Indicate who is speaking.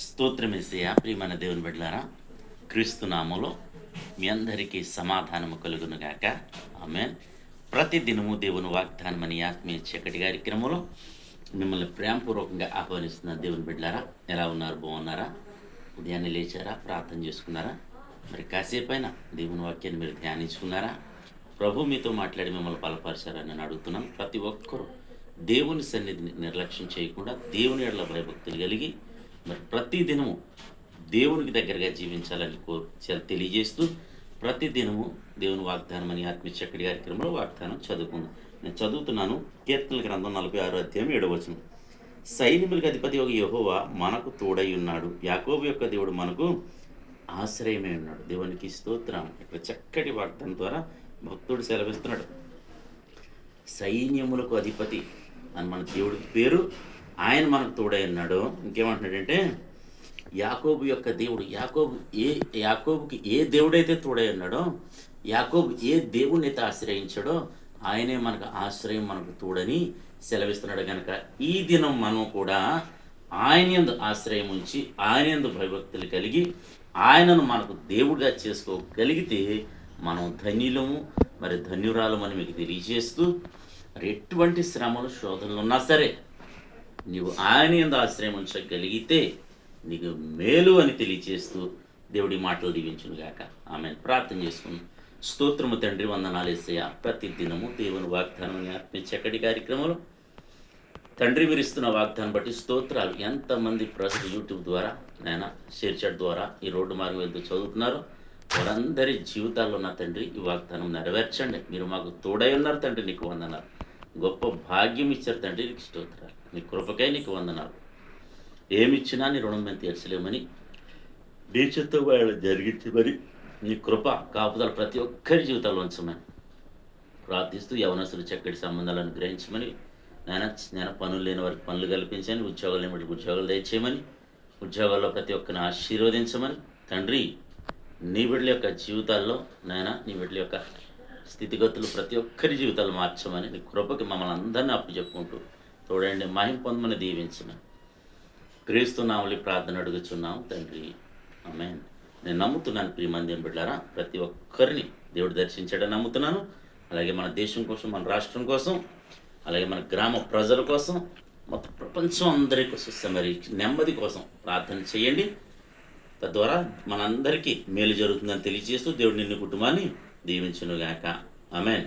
Speaker 1: స్తోత్రమేసయ్య ప్రియమైన దేవుని బిడ్డలారా, క్రీస్తు నామములో మీ అందరికీ సమాధానము కలుగునుగాక. ఆమేన్. ప్రతి దినము దేవుని వాగ్దానం అని ఆత్మీయ చక్కటి కార్యక్రమంలో మిమ్మల్ని ప్రేమపూర్వకంగా ఆహ్వానిస్తున్న దేవుని బిడ్డలారా, ఎలా ఉన్నారు? బాగున్నారా? ఉదయాన్నే లేచారా? ప్రార్థన చేసుకున్నారా? మరి కాసేపైనా దేవుని వాక్యాన్ని మీరు ధ్యానించుకున్నారా? ప్రభు మీతో మాట్లాడి మిమ్మల్ని బలపరిచారని నేను అడుగుతున్నాను. ప్రతి ఒక్కరూ దేవుని సన్నిధిని నిర్లక్ష్యం చేయకుండా దేవుని ఎడల భయభక్తులు కలిగి మరి ప్రతి దినము దేవునికి దగ్గరగా జీవించాలని తెలియజేస్తూ ప్రతి దినము దేవుని వాగ్దానం అని ఆత్మీయ చక్కటి కార్యక్రమంలో వాగ్దానం చదువుకుందాం. నేను చదువుతున్నాను. కీర్తనల గ్రంథం 46 అధ్యాయం 7వ వచనం. సైన్యములకు అధిపతి ఒక యెహోవా మనకు తోడై ఉన్నాడు, యాకోబు యొక్క దేవుడు మనకు ఆశ్రయమై ఉన్నాడు. దేవునికి స్తోత్రం. ఇక్కడ చక్కటి వాగ్దానం ద్వారా భక్తుడు సెలవిస్తున్నాడు. సైన్యములకు అధిపతి అని మన దేవుడికి పేరు. ఆయన మనకు తోడై ఉన్నాడు. ఇంకేమంటున్నాడంటే యాకోబు యొక్క దేవుడు. యాకోబుకి ఏ దేవుడైతే తోడై ఉన్నాడో, యాకోబు ఏ దేవుడిని అయితే ఆశ్రయించాడో ఆయనే మనకు ఆశ్రయం, మనకు తోడని సెలవిస్తున్నాడు. కనుక ఈ దినం మనం కూడా ఆయన యందు ఆశ్రయం ఉంచి ఆయన యందు భయభక్తులు కలిగి ఆయనను మనకు దేవుడిగా చేసుకోగలిగితే మనం ధన్యులము, మరి ధన్యురాలమని మీకు తెలియజేస్తూ, మరి ఎటువంటి శ్రమలు శోధనలు ఉన్నా సరే నీవు ఆయన యందు ఆశ్రయం ఉంచగలిగితే నీకు మేలు అని తెలియచేస్తూ దేవుడి మాటలు దీవించునుగాక. ఆమెను ప్రార్థన చేసుకుని స్తోత్రము తండ్రి, వందనాలు యేసయ్య. ప్రతి దినము దేవుని వాగ్దానం ఆత్మీయ చక్కటి కార్యక్రమంలో తండ్రి మీరు ఇస్తున్న వాగ్దానం బట్టి స్తోత్రాలు. ఎంతమంది ప్రజలు యూట్యూబ్ ద్వారా నేను షేర్ చాట్ ద్వారా ఈ రోడ్డు మార్గం వెళ్తూ చదువుతున్నారో వారందరి జీవితాల్లో నా తండ్రి ఈ వాగ్దానం నెరవేర్చండి. మీరు మాకు తోడై ఉన్నారు తండ్రి, నీకు వందనాలు. గొప్ప భాగ్యం ఇచ్చారు తండ్రి, నీకు స్తోత్రాలు. నీ కృపకై నీకు వందనాలు. ఏమిచ్చినా నీ రుణం మేము తీర్చలేమని దీక్షతో వాళ్ళు జరిగించమని నీ కృప కాపుదల ప్రతి ఒక్కరి జీవితాల్లో ఉంచమని ప్రార్థిస్తూ యవనస్తులు చక్కటి సంబంధాలను గ్రహించమని, నేను పనులు లేని వారికి పనులు కల్పించని, ఉద్యోగాలు లేని వారికి ఉద్యోగాలు దయచేయమని, ఉద్యోగాల్లో ప్రతి ఒక్కరిని ఆశీర్వదించమని తండ్రి, నీ బిడ్డల యొక్క జీవితాల్లో నీ బిడ్డల యొక్క స్థితిగతులు ప్రతి ఒక్కరి జీవితాలు మార్చమని నీ కృపకి మమ్మల్ని అందరినీ అప్పు చెప్పుకుంటూ తోడండి, మహిమ పొందమని దీవించమని క్రీస్తు నామములో ప్రార్థన అడుగుచున్నాం తండ్రి. ఆమేన్. నేను నమ్ముతున్నాను ప్రియమంది బిడ్డలారా, ప్రతి ఒక్కరిని దేవుడు దర్శించాడని నమ్ముతున్నాను. అలాగే మన దేశం కోసం, మన రాష్ట్రం కోసం, అలాగే మన గ్రామ ప్రజల కోసం, మొత్తం ప్రపంచం అందరి కోసం, మరి నెమ్మది కోసం ప్రార్థన చేయండి. తద్వారా మనందరికీ మేలు జరుగుతుందని తెలియజేస్తూ దేవుడు నిన్ను కుటుంబాన్ని దీవించునుగాక. ఆమేన్.